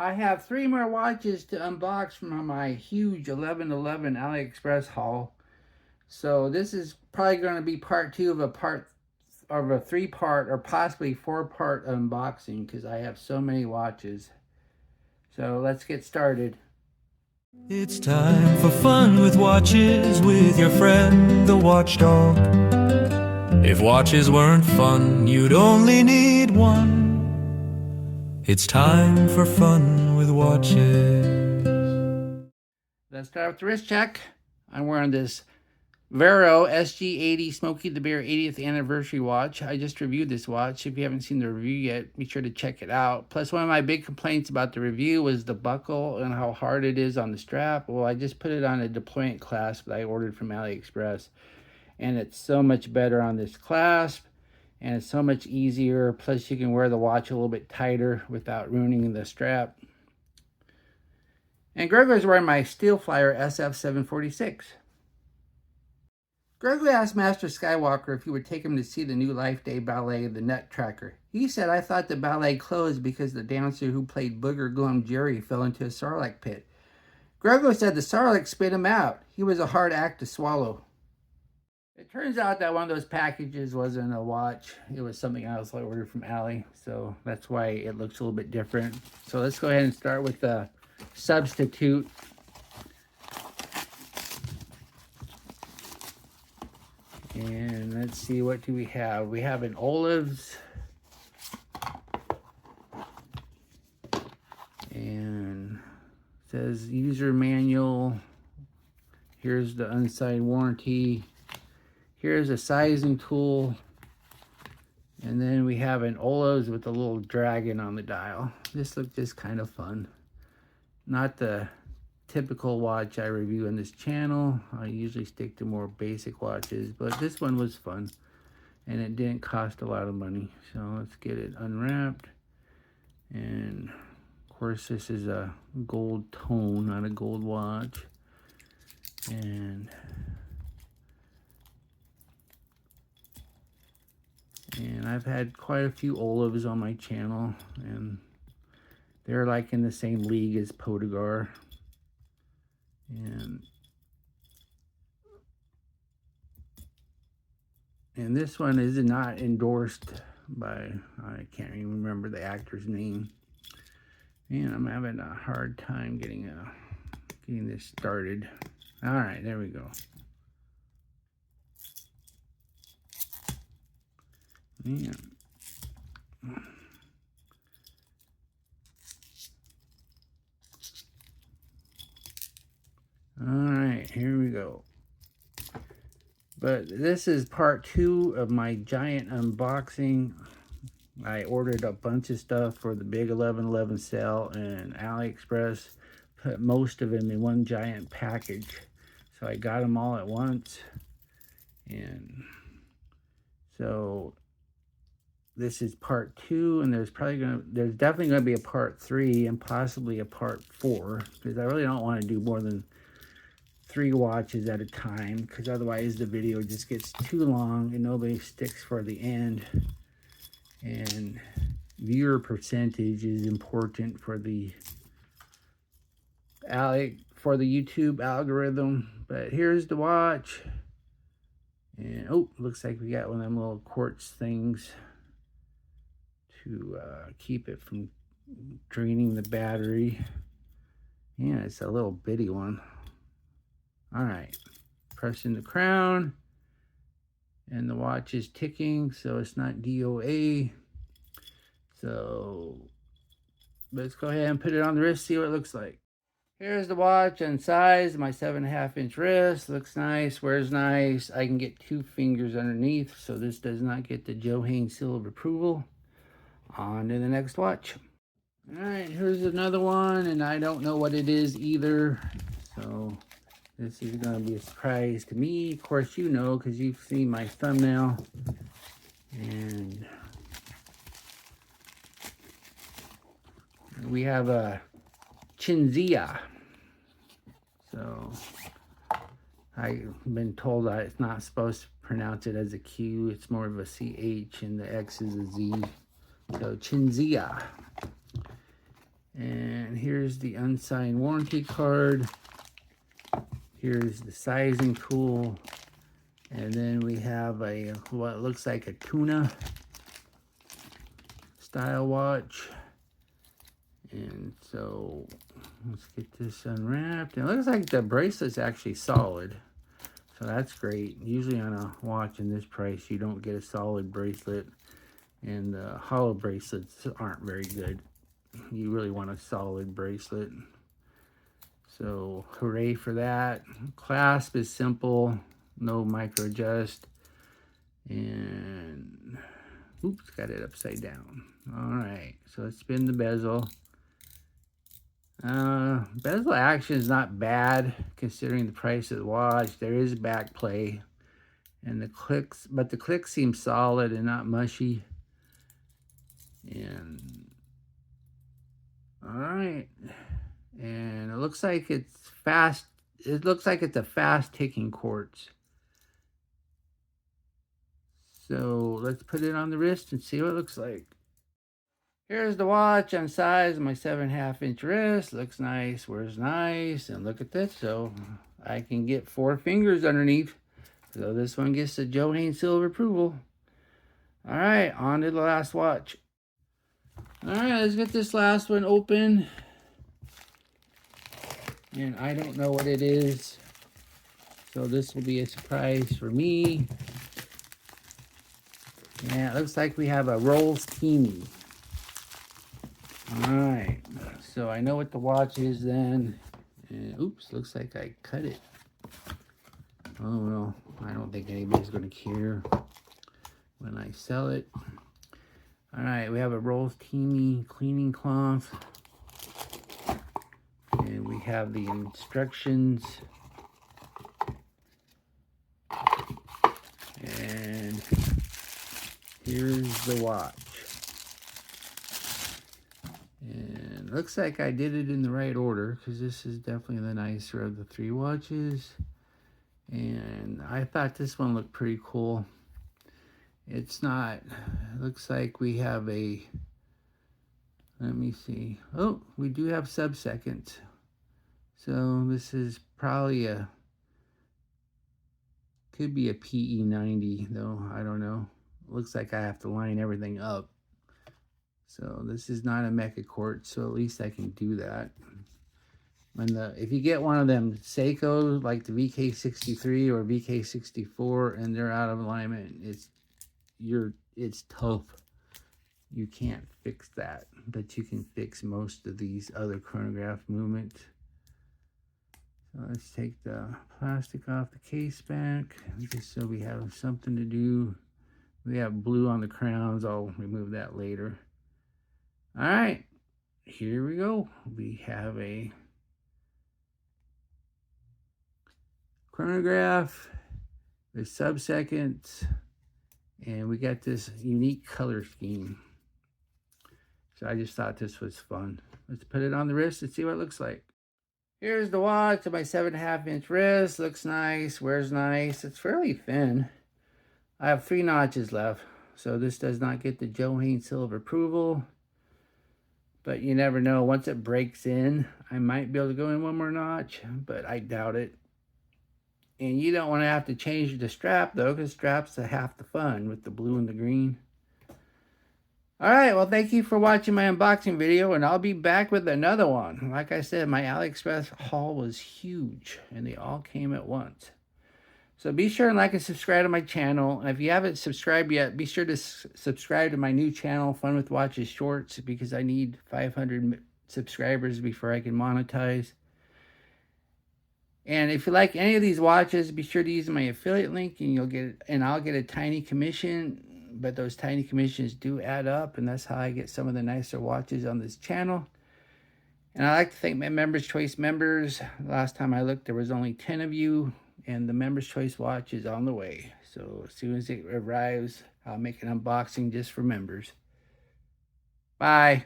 I have 3 more watches to unbox from my huge 11/11 AliExpress haul. So this is probably going to be part 2 of a 3-part or possibly 4-part unboxing because I have so many watches. So let's get started. It's time for fun with watches with your friend, the Watchdog. If watches weren't fun, you'd only need one. It's time for fun with watches. Let's start with the wrist check. I'm wearing this Vero SG80 Smokey the Bear 80th anniversary watch. I just reviewed this watch. If you haven't seen the review yet, be sure to check it out. Plus, one of my big complaints about the review was the buckle and how hard it is on the strap. Well, I just put it on a deployment clasp that I ordered from AliExpress, and it's so much better on this clasp, and it's so much easier. Plus, you can wear the watch a little bit tighter without ruining the strap. And Gregory's wearing my Steel Flyer SF746. Gregory asked Master Skywalker if he would take him to see the new Life Day ballet, The Nutcracker. He said, "I thought the ballet closed because the dancer who played Booger Glum Jerry fell into a sarlacc pit." Gregory said the sarlacc spit him out. He was a hard act to swallow. It turns out that one of those packages wasn't a watch. It was something else I ordered from Ali, so that's why it looks a little bit different. So let's go ahead and start with the substitute. And let's see, what do we have? We have an Olevs. And it says user manual. Here's the unsigned warranty. Here's a sizing tool. And then we have an Olevs with a little dragon on the dial. This looked just kind of fun. Not the typical watch I review on this channel. I usually stick to more basic watches, but this one was fun and it didn't cost a lot of money. So let's get it unwrapped. And of course, this is a gold tone, not a gold watch. And I've had quite a few Olevs on my channel, and they're like in the same league as Podagar. And this one is not endorsed by, I can't even remember the actor's name. And I'm having a hard time getting this started. All right, there we go. Man. All right, here we go. But this is part 2 of my giant unboxing. I ordered a bunch of stuff for the big 11/11 sale, and AliExpress put most of them in one giant package. So I got them all at once. And so this is part 2, and there's definitely gonna be a part 3 and possibly a part 4, because I really don't want to do more than 3 watches at a time, because otherwise the video just gets too long and nobody sticks for the end. And viewer percentage is important for the YouTube algorithm. But here's the watch. And oh, looks like we got one of them little quartz things to keep it from draining the battery. Yeah, it's a little bitty one. All right, pressing the crown, and the watch is ticking, so it's not DOA. So let's go ahead and put it on the wrist, see what it looks like. Here's the watch and size. My 7.5-inch wrist looks nice, wears nice. I can get 2 fingers underneath, so this does not get the Joe Haynes seal of approval. On to the next watch. All right, here's another one, and I don't know what it is either, so this is going to be a surprise to me. Of course, you know, because you've seen my thumbnail. And we have a Qingxiya. So I've been told that it's not supposed to pronounce it as a Q. It's more of a CH, and the X is a Z. So Qingziya. And here's the unsigned warranty card. Here's the sizing tool. And then we have a what looks like a tuna style watch. And so let's get this unwrapped. And it looks like the bracelet's actually solid. So that's great. Usually on a watch in this price, you don't get a solid bracelet. And hollow bracelets aren't very good. You really want a solid bracelet. So hooray for that. Clasp is simple. No micro adjust. And oops, got it upside down. All right, so let's spin the bezel. Bezel action is not bad considering the price of the watch. There is back play, and the clicks, but the clicks seem solid and not mushy. And all right, and it looks like it's fast. It looks like it's a fast ticking quartz. So let's put it on the wrist and see what it looks like. Here's the watch on size of my 7.5 inch wrist. Looks nice, wears nice, and look at this. So I can get 4 fingers underneath. So this one gets the Joe Haynes Silver approval. All right, on to the last watch. All right, let's get this last one open. And I don't know what it is. So this will be a surprise for me. Yeah, it looks like we have a Rolls Timi. Alright, so I know what the watch is then. And, oops, looks like I cut it. Oh no, I don't think anybody's going to care when I sell it. Alright, we have a Rolls Timi cleaning cloth. And we have the instructions. And here's the watch. And looks like I did it in the right order because this is definitely the nicer of the 3 watches. And I thought this one looked pretty cool. It's not, it looks like we have a, let me see. Oh, we do have sub-seconds. So this is probably a, could be a PE90 though, I don't know. Looks like I have to line everything up. So this is not a Mecha Quartz, so at least I can do that. When if you get one of them Seiko, like the VK63 or VK64, and they're out of alignment, it's tough. You can't fix that, but you can fix most of these other chronograph movements. So let's take the plastic off the case back, just so we have something to do. We have blue on the crowns. I'll remove that later. All right, here we go. We have a chronograph with sub-seconds, and we got this unique color scheme. So I just thought this was fun. Let's put it on the wrist and see what it looks like. Here's the watch on my 7.5 inch wrist. Looks nice, wears nice. It's fairly thin. I have 3 notches left, so this does not get the Joe Haynes Silver approval. But you never know. Once it breaks in, I might be able to go in 1 more notch, but I doubt it. And you don't want to have to change the strap, though, because straps are half the fun with the blue and the green. Alright, well, thank you for watching my unboxing video, and I'll be back with another one. Like I said, my AliExpress haul was huge, and they all came at once. So be sure and like and subscribe to my channel. And if you haven't subscribed yet, be sure to subscribe to my new channel, Fun with Watches Shorts, because I need 500 subscribers before I can monetize. And if you like any of these watches, be sure to use my affiliate link, and I'll get a tiny commission. But those tiny commissions do add up, and that's how I get some of the nicer watches on this channel. And I'd like to thank my Members Choice members. Last time I looked, there was only 10 of you. And the Members Choice watch is on the way. So as soon as it arrives, I'll make an unboxing just for members. Bye.